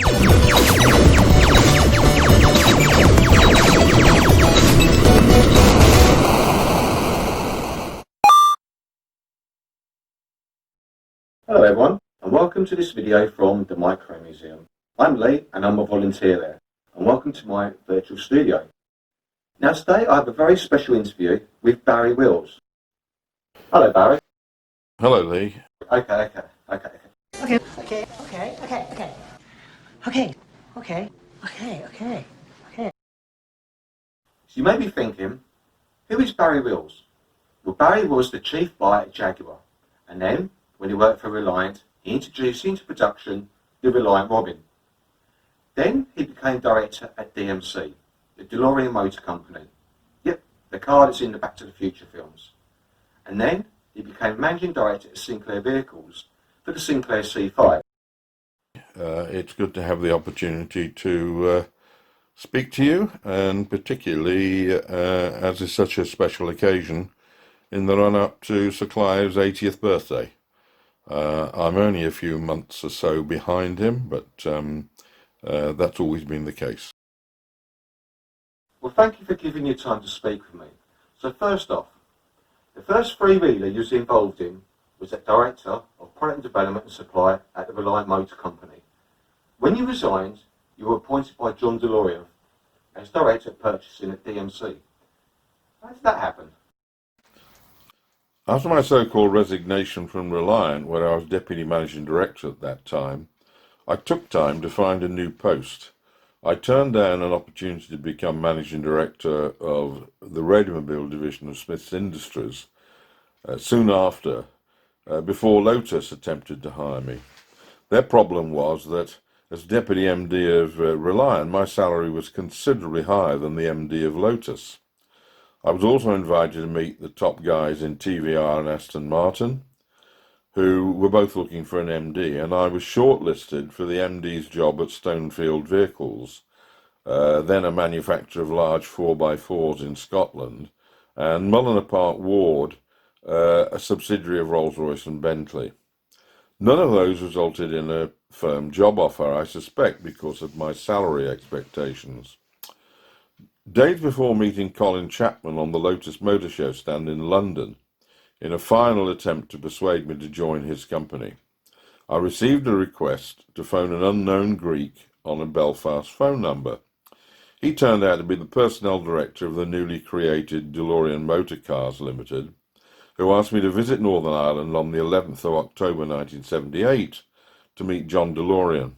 Hello everyone, and welcome to this video from the Micro Museum. I'm Lee and I'm a volunteer there, and welcome to my virtual studio. Now today I have a very special interview with Barrie Wills. Hello Barrie. Hello Lee. Okay. So you may be thinking, who is Barrie Wills? Well, Barrie was the chief buyer at Jaguar, and then when he worked for Reliant, he introduced into production the Reliant Robin. Then he became director at DMC, the DeLorean Motor Company. Yep, the car that's in the Back to the Future films. And then he became managing director at Sinclair Vehicles for the Sinclair C5. It's good to have the opportunity to speak to you, and particularly as is such a special occasion in the run-up to Sir Clive's 80th birthday. I'm only a few months or so behind him, but that's always been the case. Well, thank you for giving your time to speak with me. So first off, the first freewheeler you was involved in was as Director of Product Development and Supply at the Reliant Motor Company. When you resigned, you were appointed by John DeLorean as Director of Purchasing at DMC. How did that happen? After my so-called resignation from Reliant, where I was Deputy Managing Director at that time, I took time to find a new post. I turned down an opportunity to become Managing Director of the Radiomobile Division of Smiths Industries soon after, before Lotus attempted to hire me. Their problem was that as Deputy MD of Reliant, my salary was considerably higher than the MD of Lotus. I was also invited to meet the top guys in TVR and Aston Martin, who were both looking for an MD, and I was shortlisted for the MD's job at Stonefield Vehicles, then a manufacturer of large 4x4s in Scotland, and Mulliner Park Ward, a subsidiary of Rolls-Royce and Bentley. None of those resulted in a firm job offer, I suspect because of my salary expectations. Days before meeting Colin Chapman on the Lotus Motor Show stand in London, in a final attempt to persuade me to join his company, I received a request to phone an unknown Greek on a Belfast phone number. He turned out to be the personnel director of the newly created DeLorean Motor Cars Limited, who asked me to visit Northern Ireland on the 11th of October 1978 to meet John DeLorean.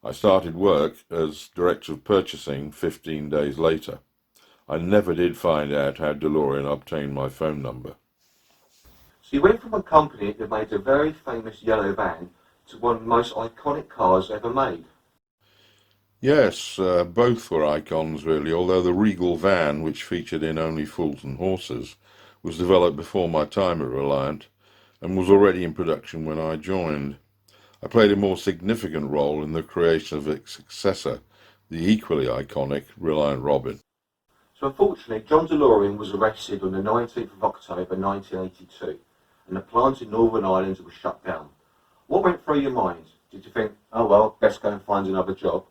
I started work as Director of Purchasing 15 days later. I never did find out how DeLorean obtained my phone number. So you went from a company that made a very famous yellow van to one of the most iconic cars ever made. Yes, both were icons really, although the Regal van, which featured in Only Fools and Horses, was developed before my time at Reliant and was already in production when I joined. I played a more significant role in the creation of its successor, the equally iconic Reliant Robin. So unfortunately, John DeLorean was arrested on the 19th of October 1982, and the plant in Northern Ireland was shut down. What went through your mind? Did you think, oh well, best go and find another job?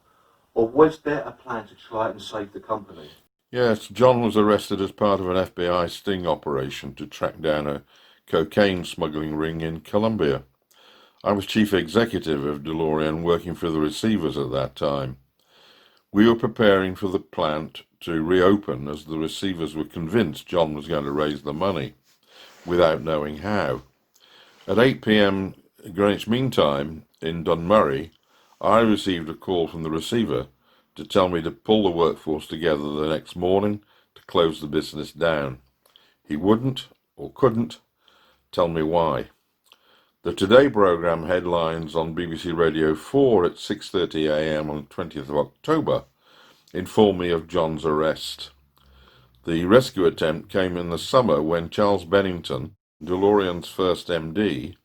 Or was there a plan to try and save the company? Yes, John was arrested as part of an FBI sting operation to track down a cocaine smuggling ring in Colombia. I was chief executive of DeLorean, working for the receivers at that time. We were preparing for the plant to reopen as the receivers were convinced John was going to raise the money, without knowing how. At 8 p.m. Greenwich Mean Time in Dunmurry, I received a call from the receiver to tell me to pull the workforce together the next morning to close the business down. He wouldn't, or couldn't, tell me why. The Today programme headlines on BBC Radio 4 at 6:30 a.m. on the 20th of October informed me of John's arrest. The rescue attempt came in the summer when Charles Bennington, DeLorean's first MD,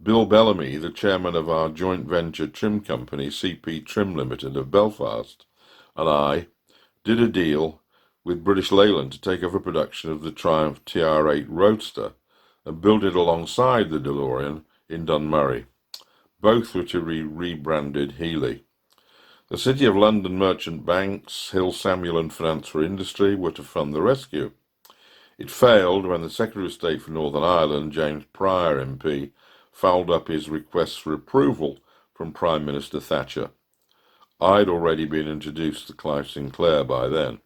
Bill Bellamy, the chairman of our joint venture trim company, CP Trim Limited of Belfast, and I did a deal with British Leyland to take over production of the Triumph TR8 Roadster and build it alongside the DeLorean in Dunmurry. Both were to be rebranded Healy. The City of London merchant banks, Hill Samuel and Finance for Industry, were to fund the rescue. It failed when the Secretary of State for Northern Ireland, James Pryor MP, fouled up his requests for approval from Prime Minister Thatcher. I'd already been introduced to Clive Sinclair by then.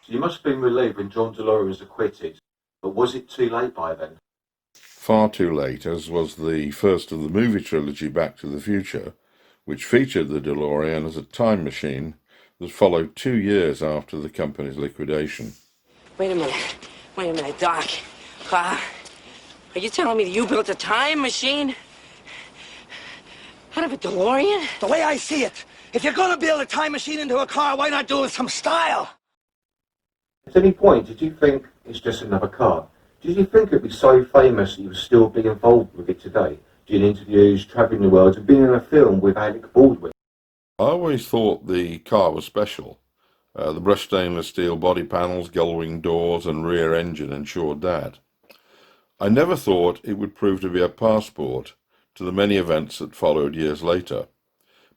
So you must have been relieved when John DeLorean was acquitted, but was it too late by then? Far too late, as was the first of the movie trilogy Back to the Future, which featured the DeLorean as a time machine that followed 2 years after the company's liquidation. Wait a minute, Doc. Are you telling me that you built a time machine out of a DeLorean? The way I see it, if you're gonna build a time machine into a car, why not do it with some style? At any point, did you think it's just another car? Did you think it'd be so famous that you would still be involved with it today? Doing interviews, travelling the world, and being in a film with Alec Baldwin? I always thought the car was special. The brushed stainless steel body panels, gull-wing doors and rear engine ensured that. I never thought it would prove to be a passport to the many events that followed years later,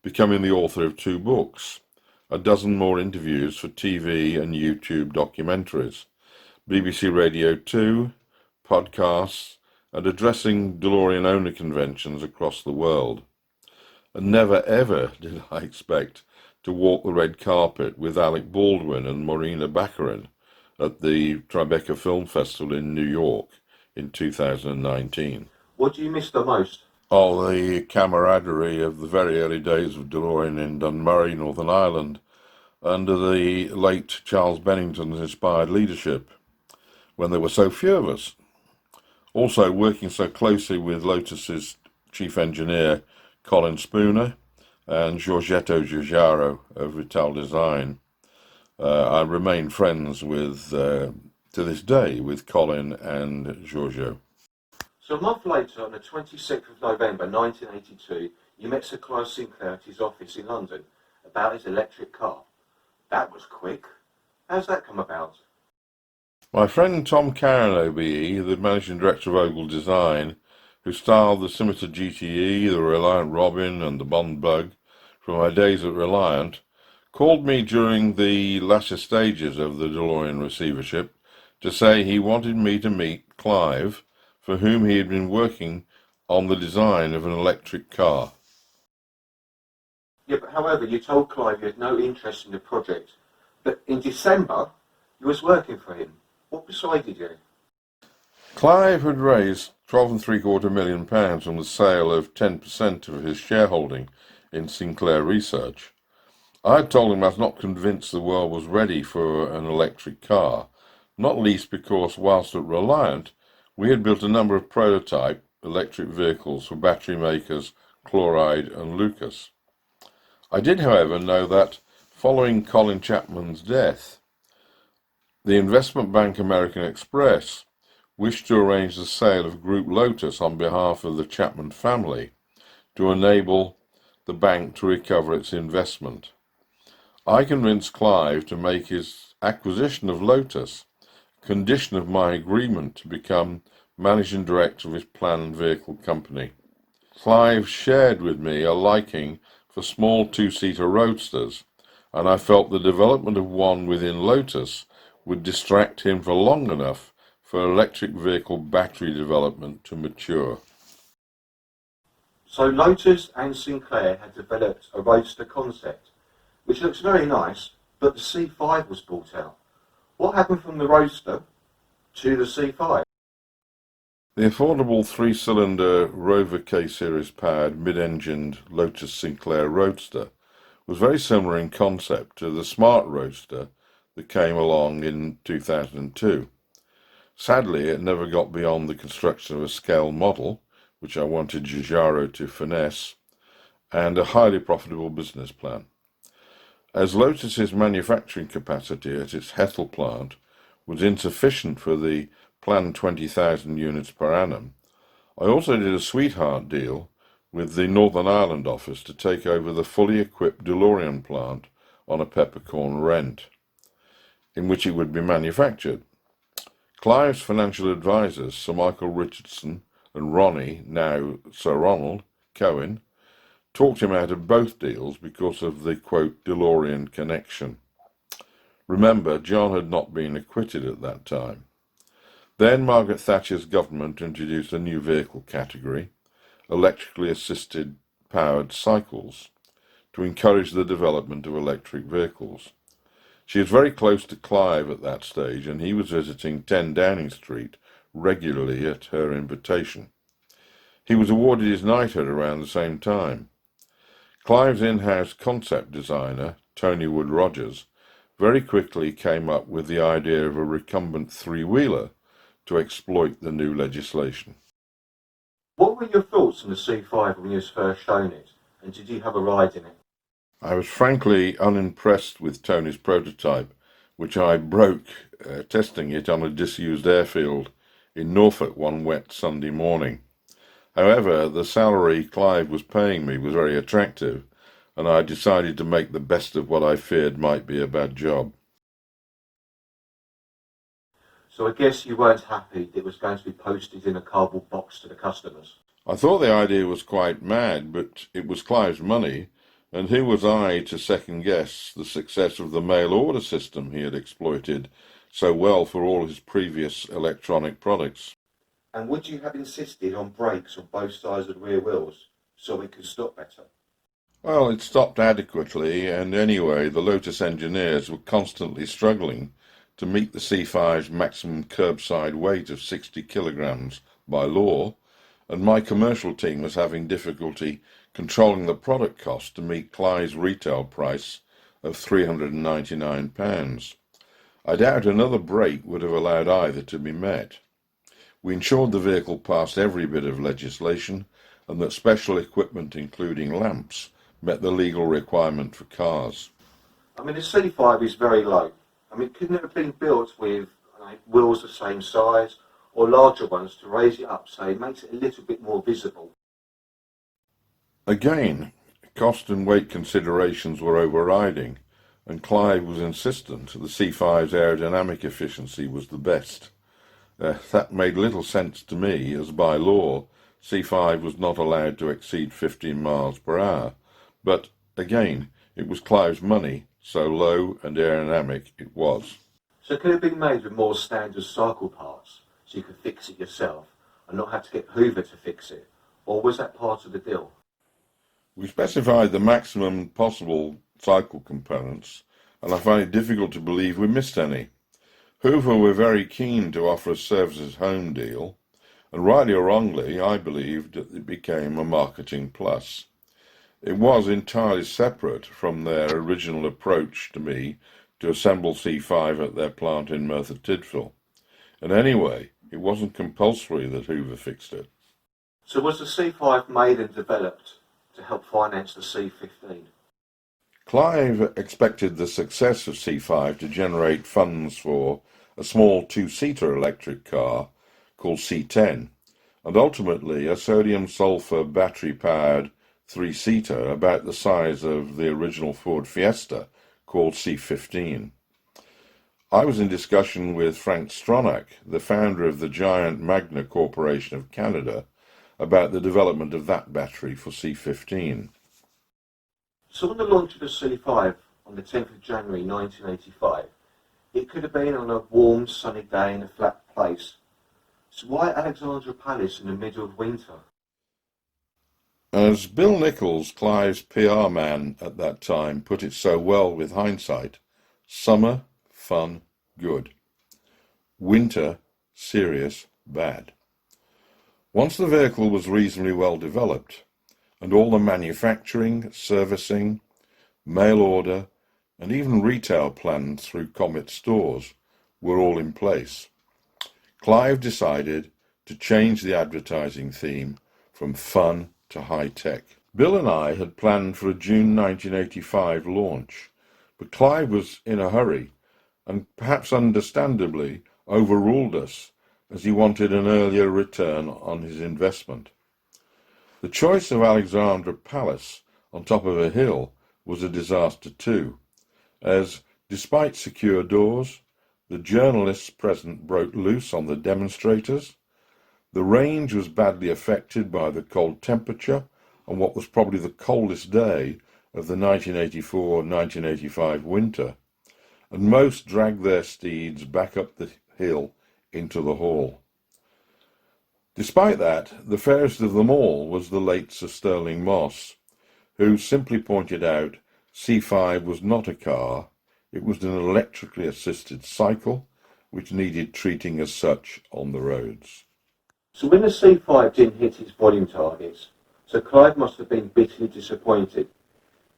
becoming the author of 2 books, a dozen more interviews for TV and YouTube documentaries, BBC Radio 2, podcasts, and addressing DeLorean owner conventions across the world. And never ever did I expect to walk the red carpet with Alec Baldwin and Morena Baccarin at the Tribeca Film Festival in New York in 2019. What do you miss the most? Oh, the camaraderie of the very early days of DeLorean in Dunmurry, Northern Ireland, under the late Charles Bennington's inspired leadership, when there were so few of us. Also working so closely with Lotus's chief engineer, Colin Spooner, and Giorgetto Giugiaro of Vital Design. I remain friends with, to this day, with Colin and Giorgio. So a month later, on the 26th of November 1982, you met Sir Clive Sinclair at his office in London about his electric car. That was quick. How's that come about? My friend Tom Carron OBE, the managing director of Ogle Design, who styled the Scimitar GTE, the Reliant Robin and the Bond Bug from my days at Reliant, called me during the latter stages of the DeLorean receivership to say he wanted me to meet Clive, for whom he had been working on the design of an electric car. Yeah, but however, you told Clive you had no interest in the project. But in December, you was working for him. What persuaded you? Clive had raised £12.75 million from the sale of 10% of his shareholding in Sinclair Research. I had told him I was not convinced the world was ready for an electric car, not least because whilst at Reliant, we had built a number of prototype electric vehicles for battery makers Chloride and Lucas. I did, however, know that following Colin Chapman's death, the investment bank American Express wished to arrange the sale of Group Lotus on behalf of the Chapman family to enable the bank to recover its investment. I convinced Clive to make his acquisition of Lotus a condition of my agreement to become managing director of his planned vehicle company. Clive shared with me a liking for small 2-seater roadsters, and I felt the development of one within Lotus would distract him for long enough for electric vehicle battery development to mature. So Lotus and Sinclair had developed a roadster concept, which looks very nice, but the C5 was brought out. What happened from the roadster to the C5? The affordable 3-cylinder Rover K-Series powered mid-engined Lotus Sinclair Roadster was very similar in concept to the Smart Roadster that came along in 2002. Sadly, it never got beyond the construction of a scale model, which I wanted Giugiaro to finesse, and a highly profitable business plan. As Lotus's manufacturing capacity at its Hethel plant was insufficient for the planned 20,000 units per annum, I also did a sweetheart deal with the Northern Ireland office to take over the fully equipped DeLorean plant on a peppercorn rent, in which it would be manufactured. Clive's financial advisors, Sir Michael Richardson and Ronnie, now Sir Ronald, Cohen, talked him out of both deals because of the, quote, DeLorean connection. Remember, John had not been acquitted at that time. Then Margaret Thatcher's government introduced a new vehicle category, electrically assisted powered cycles, to encourage the development of electric vehicles. She was very close to Clive at that stage, and he was visiting 10 Downing Street regularly at her invitation. He was awarded his knighthood around the same time. Clive's in-house concept designer, Tony Wood Rogers, very quickly came up with the idea of a recumbent three-wheeler to exploit the new legislation. What were your thoughts on the C5 when you was first shown it, and did you have a ride in it? I was frankly unimpressed with Tony's prototype, which I broke testing it on a disused airfield in Norfolk one wet Sunday morning. However, the salary Clive was paying me was very attractive, and I decided to make the best of what I feared might be a bad job. So I guess you weren't happy that it was going to be posted in a cardboard box to the customers. I thought the idea was quite mad, but it was Clive's money, and who was I to second-guess the success of the mail order system he had exploited so well for all his previous electronic products. And would you have insisted on brakes on both sides of the rear wheels so it could stop better? Well, it stopped adequately, and anyway, the Lotus engineers were constantly struggling to meet the C5's maximum curbside weight of 60 kilograms by law, and my commercial team was having difficulty controlling the product cost to meet Clive's retail price of £399. I doubt another brake would have allowed either to be met. We ensured the vehicle passed every bit of legislation and that special equipment, including lamps, met the legal requirement for cars. I mean, the C5 is very low. I mean, couldn't it have been built with wheels the same size or larger ones to raise it up so it makes it a little bit more visible? Again, cost and weight considerations were overriding, and Clive was insistent the C5's aerodynamic efficiency was the best. That made little sense to me, as by law, C5 was not allowed to exceed 15 miles per hour. But, again, it was Clive's money, so low and aerodynamic it was. So could it have been made with more standard cycle parts, so you could fix it yourself and not have to get Hoover to fix it? Or was that part of the deal? We specified the maximum possible cycle components, and I find it difficult to believe we missed any. Hoover were very keen to offer a service-at-home deal, and rightly or wrongly, I believed that it became a marketing plus. It was entirely separate from their original approach to me to assemble C5 at their plant in Merthyr Tydfil. And anyway, it wasn't compulsory that Hoover fixed it. So was the C5 made and developed to help finance the C15? Clive expected the success of C5 to generate funds for a small two-seater electric car called C10, and ultimately a sodium-sulfur battery-powered three-seater about the size of the original Ford Fiesta called C15. I was in discussion with Frank Stronach, the founder of the giant Magna Corporation of Canada, about the development of that battery for C15. So on the launch of the C5 on the 10th of January 1985, it could have been on a warm, sunny day in a flat place. So why Alexandra Palace in the middle of winter? As Bill Nichols, Clive's PR man at that time, put it so well with hindsight, summer, fun, good. Winter, serious, bad. Once the vehicle was reasonably well developed, and all the manufacturing, servicing, mail order, and even retail plans through Comet stores were all in place, Clive decided to change the advertising theme from fun to high-tech. Bill and I had planned for a June 1985 launch, but Clive was in a hurry and perhaps understandably overruled us as he wanted an earlier return on his investment. The choice of Alexandra Palace on top of a hill was a disaster too, as, despite secure doors, the journalists present broke loose on the demonstrators. The range was badly affected by the cold temperature, on what was probably the coldest day of the 1984-1985 winter, and most dragged their steeds back up the hill into the hall. Despite that, the fairest of them all was the late Sir Stirling Moss, who simply pointed out C5 was not a car, it was an electrically assisted cycle which needed treating as such on the roads. So when the C5 didn't hit its volume targets, Sir Clive must have been bitterly disappointed.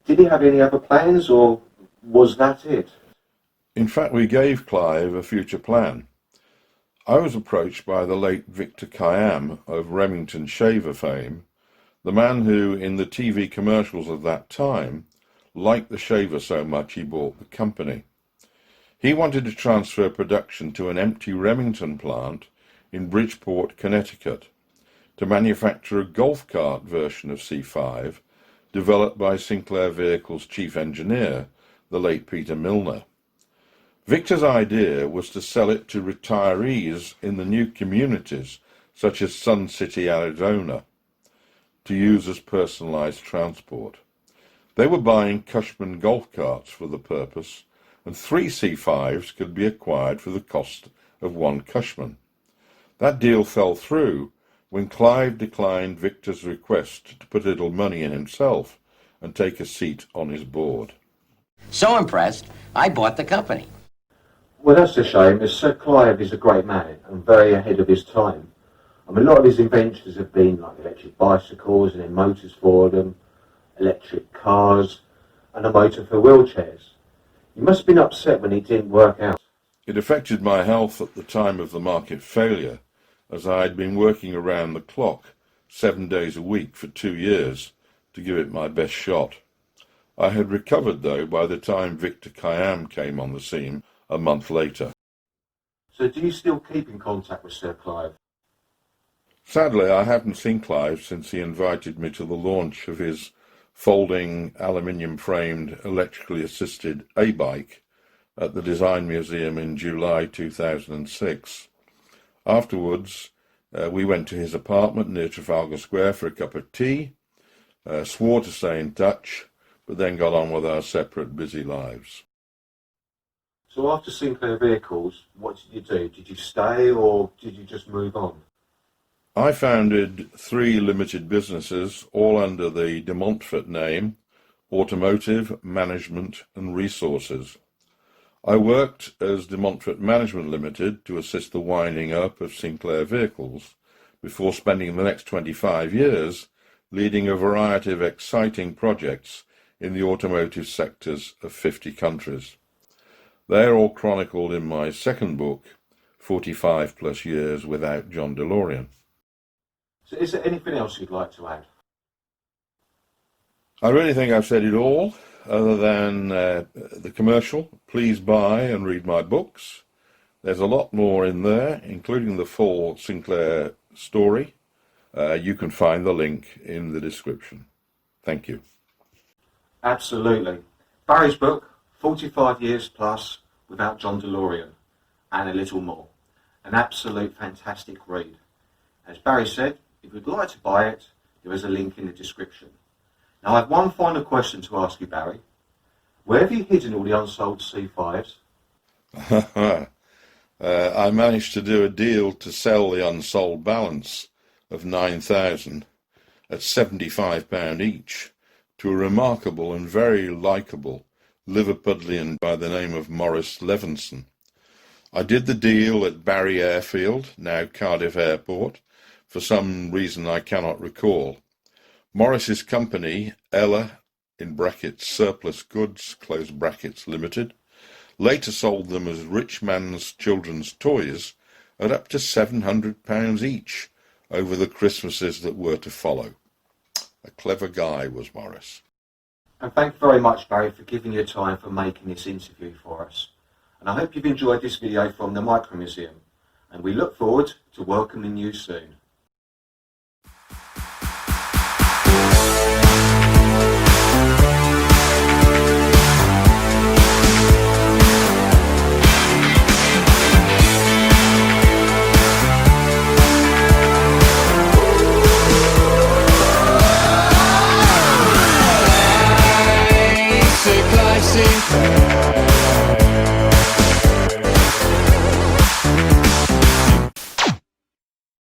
Did he have any other plans, or was that it? In fact, we gave Clive a future plan. I was approached by the late Victor Khayyam of Remington shaver fame, the man who, in the TV commercials of that time, liked the shaver so much he bought the company. He wanted to transfer production to an empty Remington plant in Bridgeport, Connecticut, to manufacture a golf cart version of C5 developed by Sinclair Vehicles' chief engineer, the late Peter Milner. Victor's idea was to sell it to retirees in the new communities, such as Sun City, Arizona, to use as personalized transport. They were buying Cushman golf carts for the purpose, and 3 C5s could be acquired for the cost of 1 Cushman. That deal fell through when Clive declined Victor's request to put a little money in himself and take a seat on his board. So impressed, I bought the company. Well, that's a shame, as Sir Clive is a great man and very ahead of his time. I mean, a lot of his inventions have been like electric bicycles and then motors for them, electric cars, and a motor for wheelchairs. You must have been upset when it didn't work out. It affected my health at the time of the market failure, as I had been working around the clock 7 days a week for 2 years to give it my best shot. I had recovered, though, by the time Victor Khayyam came on the scene a month later. So do you still keep in contact with Sir Clive? Sadly, I haven't seen Clive since he invited me to the launch of his folding aluminium-framed electrically assisted A-bike at the Design Museum in July 2006. Afterwards, we went to his apartment near Trafalgar Square for a cup of tea, swore to stay in touch, but then got on with our separate busy lives. So after Sinclair Vehicles, what did you do? Did you stay or did you just move on? I founded 3 limited businesses, all under the de Montfort name, Automotive, Management and Resources. I worked as de Montfort Management Limited to assist the winding up of Sinclair Vehicles, before spending the next 25 years leading a variety of exciting projects in the automotive sectors of 50 countries. They are all chronicled in my second book, 45 plus years without John DeLorean. So is there anything else you'd like to add? I really think I've said it all, other than the commercial. Please buy and read my books. There's a lot more in there, including the full Sinclair story. You can find the link in the description. Thank you. Absolutely. Barrie's book, 45 years plus without John DeLorean, and a little more. An absolute fantastic read. As Barrie said, if you'd like to buy it, there is a link in the description. Now I have one final question to ask you, Barrie. Where have you hidden all the unsold C5s? I managed to do a deal to sell the unsold balance of 9,000 at £75 each to a remarkable and very likeable Liverpudlian by the name of Maurice Levinson. I did the deal at Barrie Airfield, now Cardiff Airport, for some reason I cannot recall. Maurice's company, Ella, in brackets surplus goods, close brackets limited, later sold them as rich man's children's toys at up to £700 each over the Christmases that were to follow. A clever guy was Maurice. And thank you very much, Barrie, for giving your time for making this interview for us. And I hope you've enjoyed this video from the Micro Museum, and we look forward to welcoming you soon. Bye.